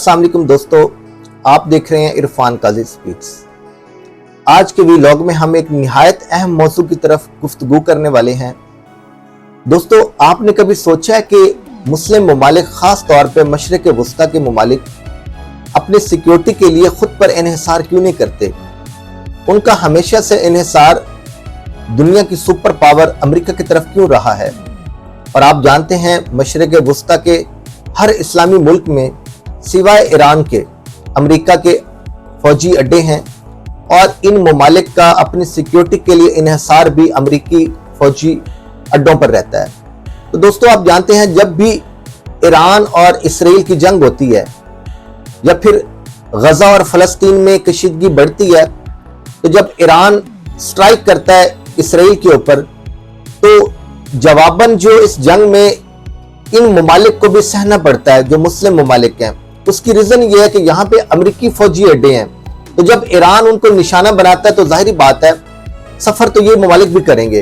अस्सलाम वालेकुम दोस्तों, आप देख रहे हैं इरफान काजी स्पीक्स। आज के व्लॉग में हम एक निहायत अहम मौजू की तरफ गुफ्तगू करने वाले हैं। दोस्तों, आपने कभी सोचा है कि मुस्लिम ममालिक, खास तौर पे मशरिक़ वस्ता के ममालिक अपने सिक्योरिटी के लिए खुद पर इन्हिसार क्यों नहीं करते? उनका हमेशा से इन्हिसार दुनिया की सुपर पावर अमेरिका की तरफ क्यों रहा है? और आप जानते हैं मशरिक़ वस्ता के हर इस्लामी मुल्क में सिवाय ईरान के अमेरिका के फौजी अड्डे हैं और इन ममालिक का अपनी सिक्योरिटी के लिए इन्हिसार भी अमेरिकी फौजी अड्डों पर रहता है। तो दोस्तों, आप जानते हैं जब भी ईरान और इसराइल की जंग होती है या फिर गजा और फलस्तीन में कशीदगी बढ़ती है, तो जब ईरान स्ट्राइक करता है इसराइल के ऊपर, तो जवाबन जो इस जंग में इन ममालिक को भी सहना पड़ता है जो मुस्लिम ममालिक हैं। उसकी रीजन ये है कि यहाँ पे अमेरिकी फौजी अड्डे हैं। तो जब ईरान उनको निशाना बनाता है तो जाहिर बात है सफर तो ये ममालिक भी करेंगे।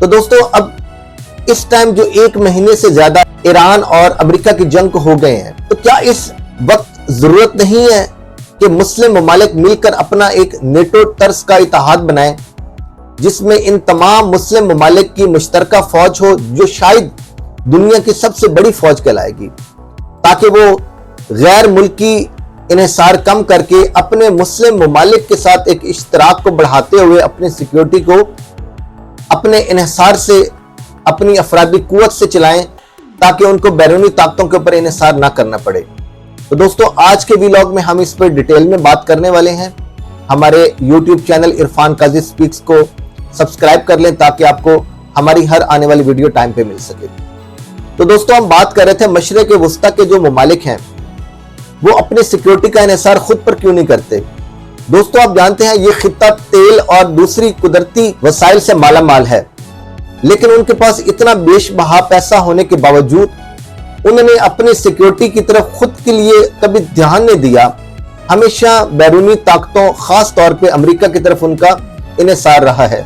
तो दोस्तों, अब इस टाइम जो 1 महीने से ज्यादा ईरान और अमेरिका की जंग को हो गए हैं, तो क्या इस वक्त जरूरत नहीं है कि मुस्लिम ममालिक मिलकर अपना एक नेटो तर्ज का इत्तेहाद बनाएं, जिसमें इन तमाम मुस्लिम ममालिक की मुश्तरका फौज हो, जो शायद दुनिया की सबसे बड़ी फौज कहलाएगी, ताकि वो गैर मुल्की इन्हिसार कम करके अपने मुस्लिम ममालिक के साथ एक इश्तराक को बढ़ाते हुए अपनी सिक्योरिटी को अपने इन्हिसार से, अपनी अफरादी कुव्वत से चलाएं, ताकि उनको बैरूनी ताकतों के ऊपर इन्हिसार ना करना पड़े। तो दोस्तों, आज के व्लॉग में हम इस पर डिटेल में बात करने वाले हैं। हमारे YouTube चैनल इरफान काजी स्पीक्स को सब्सक्राइब कर लें ताकि आपको हमारी हर आने वाली वीडियो टाइम पे मिल सके। तो दोस्तों, हम बात कर रहे थे मशरिक़ वस्ता के जो ममालिक हैं वो अपनी सिक्योरिटी का इन्हिसार खुद पर क्यों नहीं करते। दोस्तों, आप जानते हैं ये खित्ता तेल और दूसरी कुदरती वसाइल से माला माल है, लेकिन उनके पास इतना बेशबहा पैसा होने के बावजूद उन्होंने अपनी सिक्योरिटी की तरफ खुद के लिए कभी ध्यान नहीं दिया। हमेशा बैरूनी ताकतों, खास तौर पे अमेरिका की तरफ उनका इन्हिसार रहा है।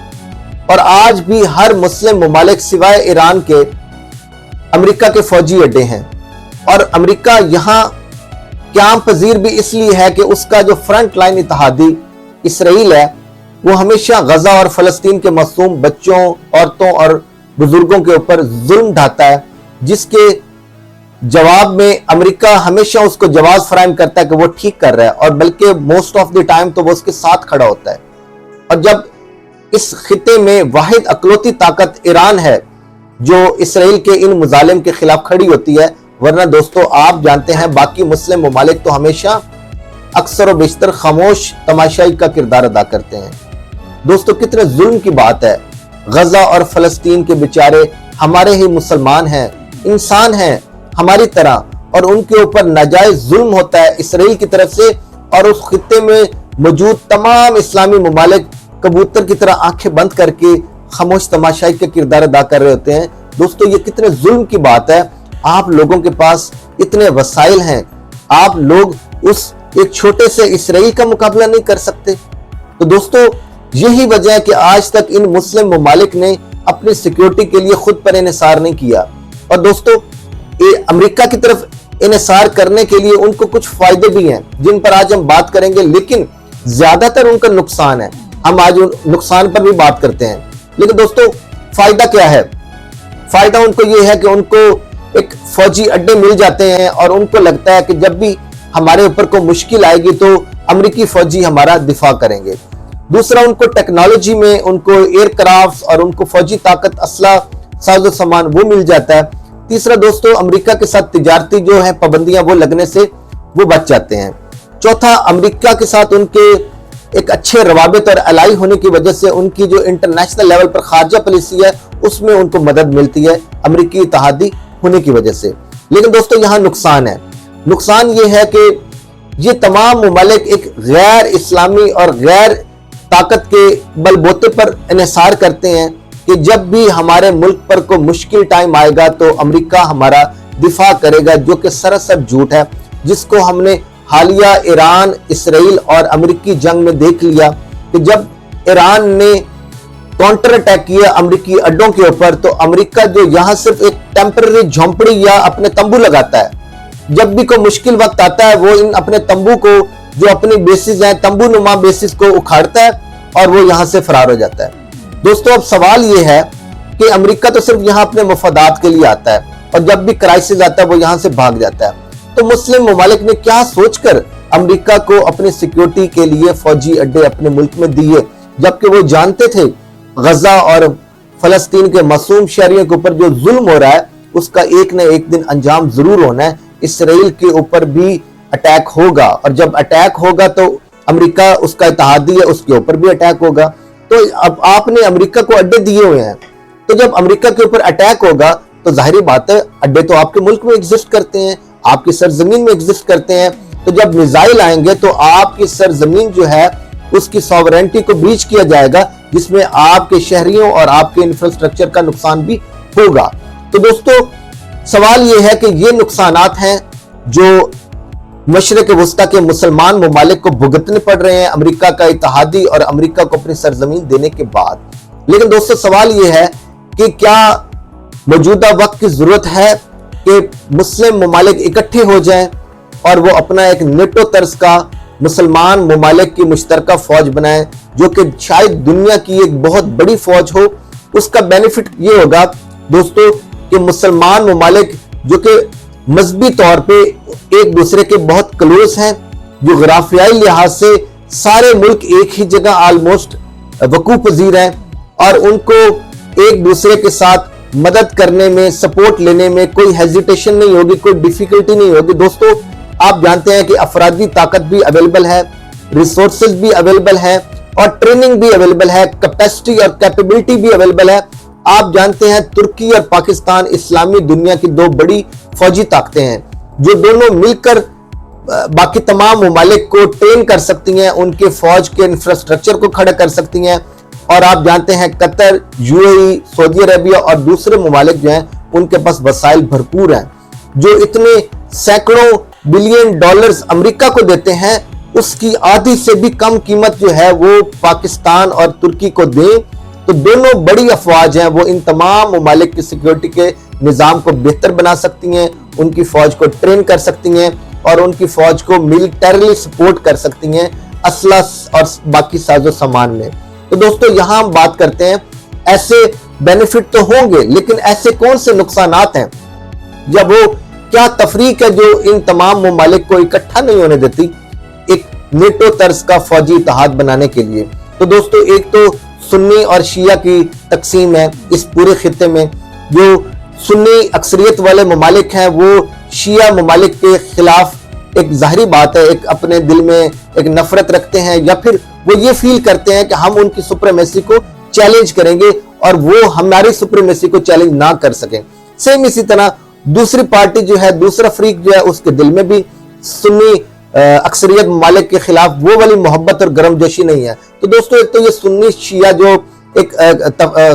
और आज भी हर मुस्लिम ममालिक सिवाय ईरान के अमेरिका के फौजी अड्डे हैं। और अमेरिका यहाँ क़याम पजीर भी इसलिए है कि उसका जो फ्रंट लाइन इत्तेहादी इसराइल है, वो हमेशा गजा और फलस्तीन के मासूम बच्चों, औरतों और बुजुर्गों के ऊपर जुल्म ढाता है, जिसके जवाब में अमेरिका हमेशा उसको जवाब फराहम करता है कि वो ठीक कर रहा है, और बल्कि मोस्ट ऑफ द टाइम तो वो उसके साथ खड़ा होता है। और जब इस खिते में वाहिद अकलौती ताकत ईरान है जो इसराइल के इन मुजालिम के खिलाफ खड़ी होती है, वरना दोस्तों आप जानते हैं बाकी मुस्लिम ममालिक तो हमेशा अक्सर व बेशतर खामोश तमाशाई का किरदार अदा करते हैं। दोस्तों, कितने जुल्म की बात है। गजा और फलस्तीन के बेचारे हमारे ही मुसलमान हैं, इंसान हैं हमारी तरह, और उनके ऊपर नाजायज जुल्म होता है इसराइल की तरफ से। और उस खित्ते में मौजूद तमाम इस्लामी ममालिक कबूतर की तरह आंखें बंद करके खामोश तमाशाई का किरदार अदा कर रहे होते हैं। दोस्तों, ये कितने जुल्म की बात है। आप लोगों के पास इतने वसाइल हैं, आप लोग उस एक छोटे से इसराइल का मुकाबला नहीं कर सकते। तो दोस्तों, यही वजह है कि आज तक इन मुस्लिम ममालिक ने अपनी सिक्योरिटी के लिए खुद पर इन्हिसार नहीं किया। और दोस्तों, अमेरिका की तरफ इन्हिसार करने के लिए उनको कुछ फायदे भी हैं जिन पर आज हम बात करेंगे, लेकिन ज्यादातर उनका नुकसान है। हम आज नुकसान पर भी बात करते हैं, लेकिन दोस्तों फायदा क्या है? फायदा उनको ये है कि उनको एक फौजी अड्डे मिल जाते हैं और उनको लगता है कि जब भी हमारे ऊपर कोई मुश्किल आएगी तो अमेरिकी फौजी हमारा दिफा करेंगे। दूसरा, उनको टेक्नोलॉजी में उनको एयरक्राफ्ट और उनको फौजी ताकत, असला, साजो सामान वो मिल जाता है। तीसरा दोस्तों, अमेरिका के साथ तिजारती जो है पाबंदियां वो लगने से वो बच जाते हैं। चौथा, अमेरिका के साथ उनके एक अच्छे रवाबित और अलाई होने की वजह से उनकी जो इंटरनेशनल लेवल पर खारजा पॉलिसी है उसमें उनको मदद मिलती है अमेरिकी इत्तेहादी होने की वजह से। लेकिन दोस्तों, यहाँ नुकसान है। नुकसान ये है कि ये तमाम ममालिक एक गैर इस्लामी और गैर ताकत के बलबूते पर इन्हिसार करते हैं कि जब भी हमारे मुल्क पर कोई मुश्किल टाइम आएगा तो अमेरिका हमारा दिफा करेगा, जो कि सरासर झूठ है, जिसको हमने हालिया ईरान, इसराइल और अमेरिकी जंग में देख लिया कि जब ईरान ने काउंटर अटैक किया अमेरिकी अड्डों के ऊपर, तो अमेरिका जो यहाँ सिर्फ एक टेम्पररी झोंपड़ी या अपने तंबू लगाता है, जब भी कोई मुश्किल वक्त आता है वो इन अपने तंबू को, जो अपनी बेसिस हैं, तंबू नुमा बेसिस को उखाड़ता है और वो यहाँ से फरार हो जाता है। दोस्तों अब सवाल ये है कि अमेरिका तो सिर्फ यहाँ अपने मफादात के लिए आता है और जब भी क्राइसिस आता है वो यहाँ से भाग जाता है। तो मुस्लिम ममालिक ने क्या सोचकर अमेरिका को अपनी सिक्योरिटी के लिए फौजी अड्डे अपने मुल्क में दिए, जबकि वो जानते थे गजा और फलस्तीन के मासूम शहरियों के ऊपर जो जुल्म हो रहा है उसका एक न एक दिन अंजाम जरूर होना है। इसराइल के ऊपर भी अटैक होगा और जब अटैक होगा तो अमेरिका उसका इत्तेहादी है, उसके ऊपर भी अटैक होगा। तो अब आपने अमेरिका को अड्डे दिए हुए हैं, तो जब अमेरिका के ऊपर अटैक होगा तो जाहिर बात है अड्डे तो आपके मुल्क में एग्जिस्ट करते हैं, आपकी सरजमीन में एग्जिस्ट करते हैं। तो जब मिसाइल आएंगे तो आपकी सरजमीन जो है उसकी सॉवरेंटी को ब्रीच किया जाएगा, जिसमें आपके शहरियों और आपके इंफ्रास्ट्रक्चर का नुकसान भी होगा। तो दोस्तों सवाल ये है कि ये नुकसानात हैं जो मशरिक वस्ता के मुसलमान ममालिक को भुगतने पड़ रहे हैं अमेरिका का इत्तेहादी और अमेरिका को अपनी सरजमीन देने के बाद। लेकिन दोस्तों सवाल ये है कि क्या मौजूदा वक्त की जरूरत है कि मुस्लिम ममालिक इकट्ठे हो जाएं और वो अपना एक नेटो तर्ज का मुसलमान ममालिक की मुश्तरका फौज बनाएं, जो कि शायद दुनिया की एक बहुत बड़ी फौज हो। उसका बेनिफिट ये होगा दोस्तों कि मुसलमान ममालिक जो कि मजहबी तौर पे एक दूसरे के बहुत क्लोज हैं, जोग्राफियाई लिहाज से सारे मुल्क एक ही जगह ऑलमोस्ट वकूफ पजीर हैं और उनको एक दूसरे के साथ मदद करने में, सपोर्ट लेने में कोई हेजिटेशन नहीं होगी, कोई डिफिकल्टी नहीं होगी। दोस्तों आप जानते हैं कि अफरादी ताकत भी अवेलेबल है, रिसोर्सेज भी अवेलेबल है और ट्रेनिंग भी अवेलेबल है, कैपेसिटी और कैपेबिलिटी भी अवेलेबल है। आप जानते हैं तुर्की और पाकिस्तान इस्लामी दुनिया की दो बड़ी फौजी ताकतें हैं जो दोनों मिलकर बाकी तमाम ममालिक को ट्रेन कर सकती हैं, उनके फौज के इंफ्रास्ट्रक्चर को खड़ा कर सकती हैं। और आप जानते हैं कतर, यूएई, सऊदी अरेबिया और दूसरे ममालिक जो हैं उनके पास वसाइल भरपूर हैं, जो इतने सैकड़ों बिलियन डॉलर्स अमेरिका को देते हैं उसकी आधी से भी कम कीमत जो है वो पाकिस्तान और तुर्की को दें। तो दोनों बड़ी अफवाज हैं, वो इन तमाम ममालिक की सिक्योरिटी के निज़ाम को बेहतर बना सकती हैं, उनकी फौज को ट्रेन कर सकती हैं और उनकी फौज को मिलिटरली सपोर्ट कर सकती हैं असला और बाकी साजो सामान में। तो दोस्तों यहाँ हम बात करते हैं ऐसे बेनिफिट तो होंगे, लेकिन ऐसे कौन से नुकसानात हैं जब वो क्या तफरीक है जो इन तमाम ममालिक को इकट्ठा नहीं होने देती एक नेटो तर्ज का फौजी इत्तेहाद बनाने के लिए। तो दोस्तों एक तो सुन्नी और शिया की तकसीम है इस पूरे खित्ते में। जो सुन्नी अक्सरियत वाले ममालिक हैं वो शिया ममालिक के खिलाफ एक जाहिरी बात है एक अपने दिल में एक नफरत रखते हैं, या फिर वो ये फील करते हैं कि हम उनकी सुप्रीमेसी को चैलेंज करेंगे और वो हमारी सुप्रीमेसी को चैलेंज ना कर सकें। सेम इसी तरह दूसरी पार्टी जो है, दूसरा फ्रीक जो है, उसके दिल में भी सुन्नी अक्सरियत ममालिक के खिलाफ वो वाली मोहब्बत और गर्मजोशी नहीं है। तो दोस्तों एक तो ये सुन्नी शिया जो एक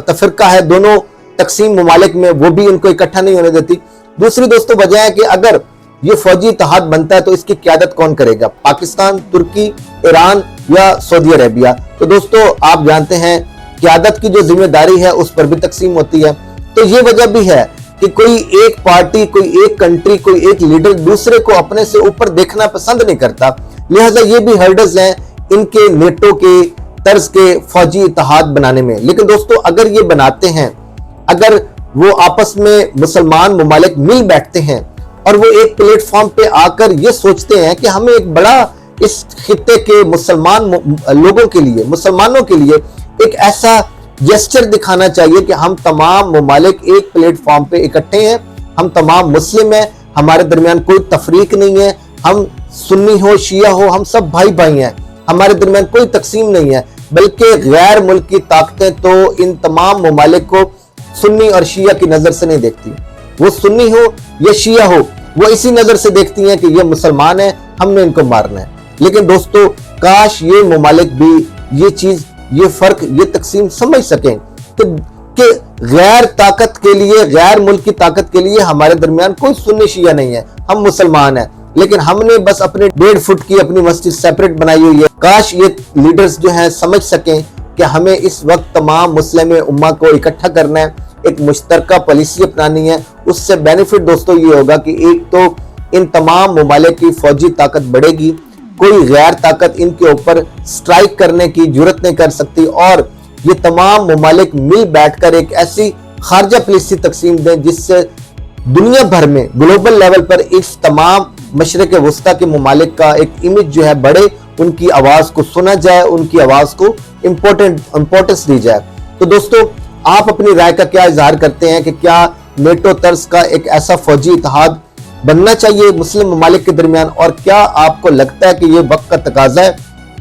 तफरका है दोनों तकसीम ममालिक में, वो भी इनको इकट्ठा नहीं होने देती। दूसरी दोस्तों वजह है कि अगर ये फौजी इत्तेहाद बनता है तो इसकी क़यादत कौन करेगा, पाकिस्तान, तुर्की, ईरान या सऊदी अरेबिया। तो दोस्तों आप जानते हैं क़यादत की जो जिम्मेदारी है उस पर भी तकसीम होती है। तो ये वजह भी है कि कोई एक पार्टी, कोई एक कंट्री, कोई एक लीडर दूसरे को अपने से ऊपर देखना पसंद नहीं करता। लिहाजा ये भी हर्डल्स हैं इनके नेटो के तर्ज के फौजी इत्तेहाद बनाने में। लेकिन दोस्तों अगर ये बनाते हैं, अगर वो आपस में मुसलमान ममालिक मिल बैठते हैं और वो एक प्लेटफॉर्म पे आकर ये सोचते हैं कि हमें एक बड़ा इस खित्ते के मुसलमान लोगों के लिए, मुसलमानों के लिए एक ऐसा जेस्चर दिखाना चाहिए कि हम तमाम ममालिक एक प्लेटफॉर्म पे इकट्ठे हैं, हम तमाम मुस्लिम हैं, हमारे दरमियान कोई तफरीक नहीं है, हम सुन्नी हो शिया हो हम सब भाई भाई हैं, हमारे दरमियान कोई तकसीम नहीं है। बल्कि गैर मुल्की ताकतें तो इन तमाम ममालिक को सुन्नी और शिया की नजर से नहीं देखती, वो सुन्नी हो या शिया हो वो इसी नजर से देखती हैं कि ये मुसलमान है, हमने इनको मारना है। लेकिन दोस्तों काश ये ममालिक भी ये चीज, ये फर्क, ये तकसीम समझ सकें कि गैर ताकत के लिए, गैर मुल्क की ताकत के लिए हमारे दरमियान कोई सुन्नी शिया नहीं है, हम मुसलमान हैं। लेकिन हमने बस अपने 1.5 फुट की अपनी मस्जिद सेपरेट बनाई हुई है। काश ये लीडर्स जो हैं समझ सकें कि हमें इस वक्त तमाम मुस्लिम उम्मा को इकट्ठा करना है, एक मुश्तरका पॉलिसी अपनानी है। उससे बेनिफिट दोस्तों ये होगा कि एक तो ان تمام ممالک کی فوجی طاقت بڑھے گی، کوئی غیر طاقت ان کے اوپر سٹرائک کرنے کی جرت نہیں کر سکتی، اور یہ تمام ممالک مل بیٹھ کر ایک ایسی خارجہ پالیسی تقسیم دیں جس سے دنیا بھر میں گلوبل لیول پر اس تمام مشرق وسطیٰ کے ممالک کا ایک امیج جو ہے بڑھے، ان کی آواز کو سنا جائے، ان کی آواز کو امپورٹنس دی جائے۔ تو دوستو، آپ اپنی رائے کا کیا اظہار کرتے ہیں کہ کیا نیٹو طرز کا ایک ایسا فوجی اتحاد بننا چاہیے مسلم ممالک کے درمیان، اور کیا آپ کو لگتا ہے کہ یہ وقت کا تقاضا ہے،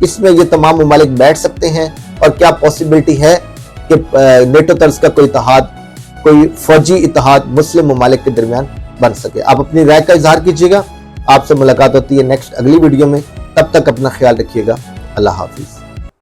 اس میں یہ تمام ممالک بیٹھ سکتے ہیں، اور کیا پاسبلٹی ہے کہ نیٹو طرز کا کوئی اتحاد، کوئی فوجی اتحاد مسلم ممالک کے درمیان بن سکے؟ آپ اپنی رائے کا اظہار کیجئے گا۔ آپ سے ملاقات ہوتی ہے نیکسٹ اگلی ویڈیو میں، تب تک اپنا خیال رکھیے گا۔ اللہ حافظ۔